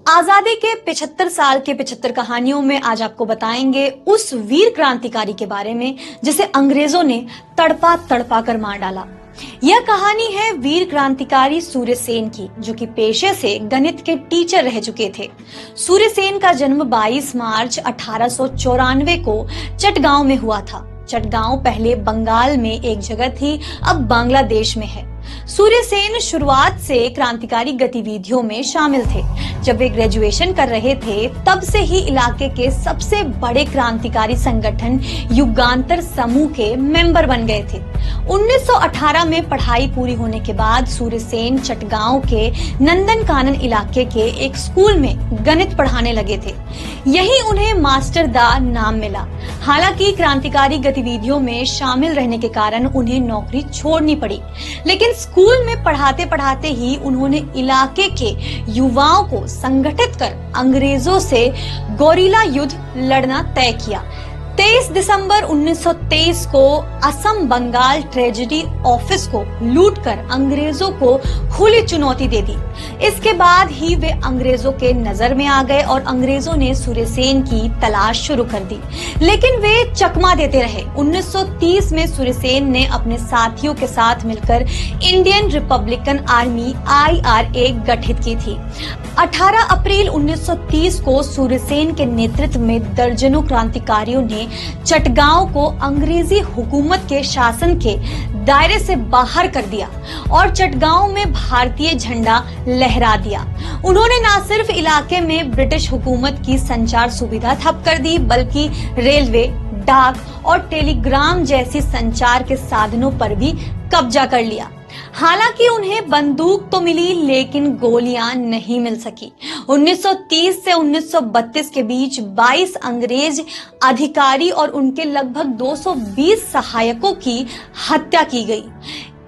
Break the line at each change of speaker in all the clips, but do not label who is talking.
आजादी के 75 साल के 75 कहानियों में आज आपको बताएंगे उस वीर क्रांतिकारी के बारे में जिसे अंग्रेजों ने तड़पा तड़पा कर मार डाला। यह कहानी है वीर क्रांतिकारी सूर्यसेन की, जो कि पेशे से गणित के टीचर रह चुके थे। सूर्यसेन का जन्म 22 मार्च 1894 को चटगांव में हुआ था। चटगांव पहले बंगाल में एक जगह थी, अब बांग्लादेश में है। सूर्यसेन शुरुआत से क्रांतिकारी गतिविधियों में शामिल थे। जब वे ग्रेजुएशन कर रहे थे तब से ही इलाके के सबसे बड़े क्रांतिकारी संगठन युगांतर समूह के मेंबर बन गए थे। 1918 में पढ़ाई पूरी होने के बाद सूर्यसेन चटगांव के नंदन कानन इलाके के एक स्कूल में गणित पढ़ाने लगे थे। यही उन्हें मास्टर दा नाम मिला। हालांकि क्रांतिकारी गतिविधियों में शामिल रहने के कारण उन्हें नौकरी छोड़नी पड़ी, लेकिन स्कूल में पढ़ाते पढ़ाते ही उन्होंने इलाके के युवाओं को संगठित कर अंग्रेजों से गोरिल्ला युद्ध लड़ना तय किया। 23 दिसंबर 1923 को असम बंगाल ट्रेजरी ऑफिस को लूटकर अंग्रेजों को खुली चुनौती दे दी। इसके बाद ही वे अंग्रेजों के नजर में आ गए और अंग्रेजों ने सूर्यसेन की तलाश शुरू कर दी, लेकिन वे चकमा देते रहे। 1930 में सूर्यसेन ने अपने साथियों के साथ मिलकर इंडियन रिपब्लिकन आर्मी IRA गठित की थी। 18 अप्रैल 1930 को सूर्यसेन के नेतृत्व में दर्जनों क्रांतिकारियों ने चटगांव को अंग्रेजी हुकूमत के शासन के दायरे से बाहर कर दिया और चटगांव में भारतीय झंडा लहरा दिया। उन्होंने न सिर्फ इलाके में ब्रिटिश हुकूमत की संचार सुविधा ठप कर दी, बल्कि रेलवे, डाक और टेलीग्राम जैसी संचार के साधनों पर भी कब्जा कर लिया। हालांकि उन्हें बंदूक तो मिली, लेकिन गोलियां नहीं मिल सकी। 1930 से 1932 के बीच 22 अंग्रेज अधिकारी और उनके लगभग 220 सहायकों की हत्या की गई।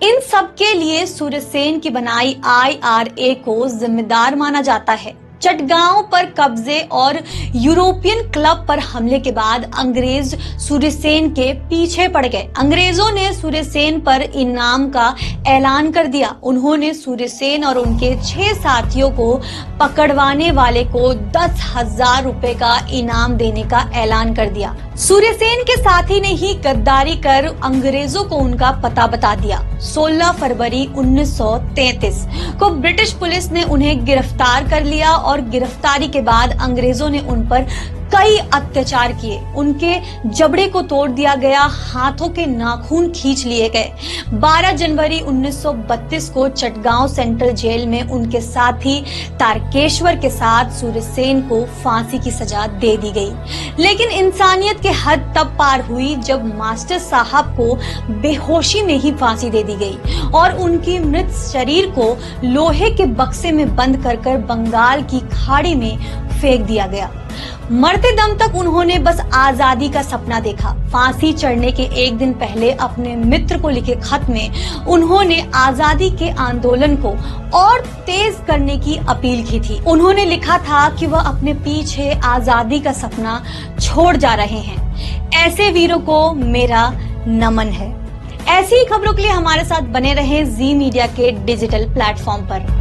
इन सब के लिए सूर्यसेन की बनाई IRA को जिम्मेदार माना जाता है। चटगांव पर कब्जे और यूरोपियन क्लब पर हमले के बाद अंग्रेज सूर्यसेन के पीछे पड़ गए। अंग्रेजों ने सूर्यसेन पर इनाम का ऐलान कर दिया। उन्होंने सूर्यसेन और उनके 6 साथियों को पकड़वाने वाले को 10,000 रुपए का इनाम देने का ऐलान कर दिया। सूर्यसेन के साथी ने ही गद्दारी कर अंग्रेजों को उनका पता बता दिया। 16 फरवरी 1933 को ब्रिटिश पुलिस ने उन्हें गिरफ्तार कर लिया और गिरफ्तारी के बाद अंग्रेजों ने उन पर कई अत्याचार किए। उनके जबड़े को तोड़ दिया गया, हाथों के नाखून खींच लिए गए। 12 जनवरी 1932 को चटगांव सेंट्रल जेल में उनके साथी तारकेश्वर के साथ सूर्यसेन को फांसी की सजा दे दी गई। लेकिन इंसानियत के हद तब पार हुई जब मास्टर साहब को बेहोशी में ही फांसी दे दी गई और उनकी मृत शरीर को लोहे के बक्से में बंद कर बंगाल की खाड़ी में फेंक दिया गया। मरते दम तक उन्होंने बस आजादी का सपना देखा। फांसी चढ़ने के एक दिन पहले अपने मित्र को लिखे खत में उन्होंने आजादी के आंदोलन को और तेज करने की अपील की थी। उन्होंने लिखा था कि वह अपने पीछे आजादी का सपना छोड़ जा रहे हैं। ऐसे वीरों को मेरा नमन है। ऐसी ही खबरों के लिए हमारे साथ बने रहें जी मीडिया के डिजिटल प्लेटफॉर्म पर।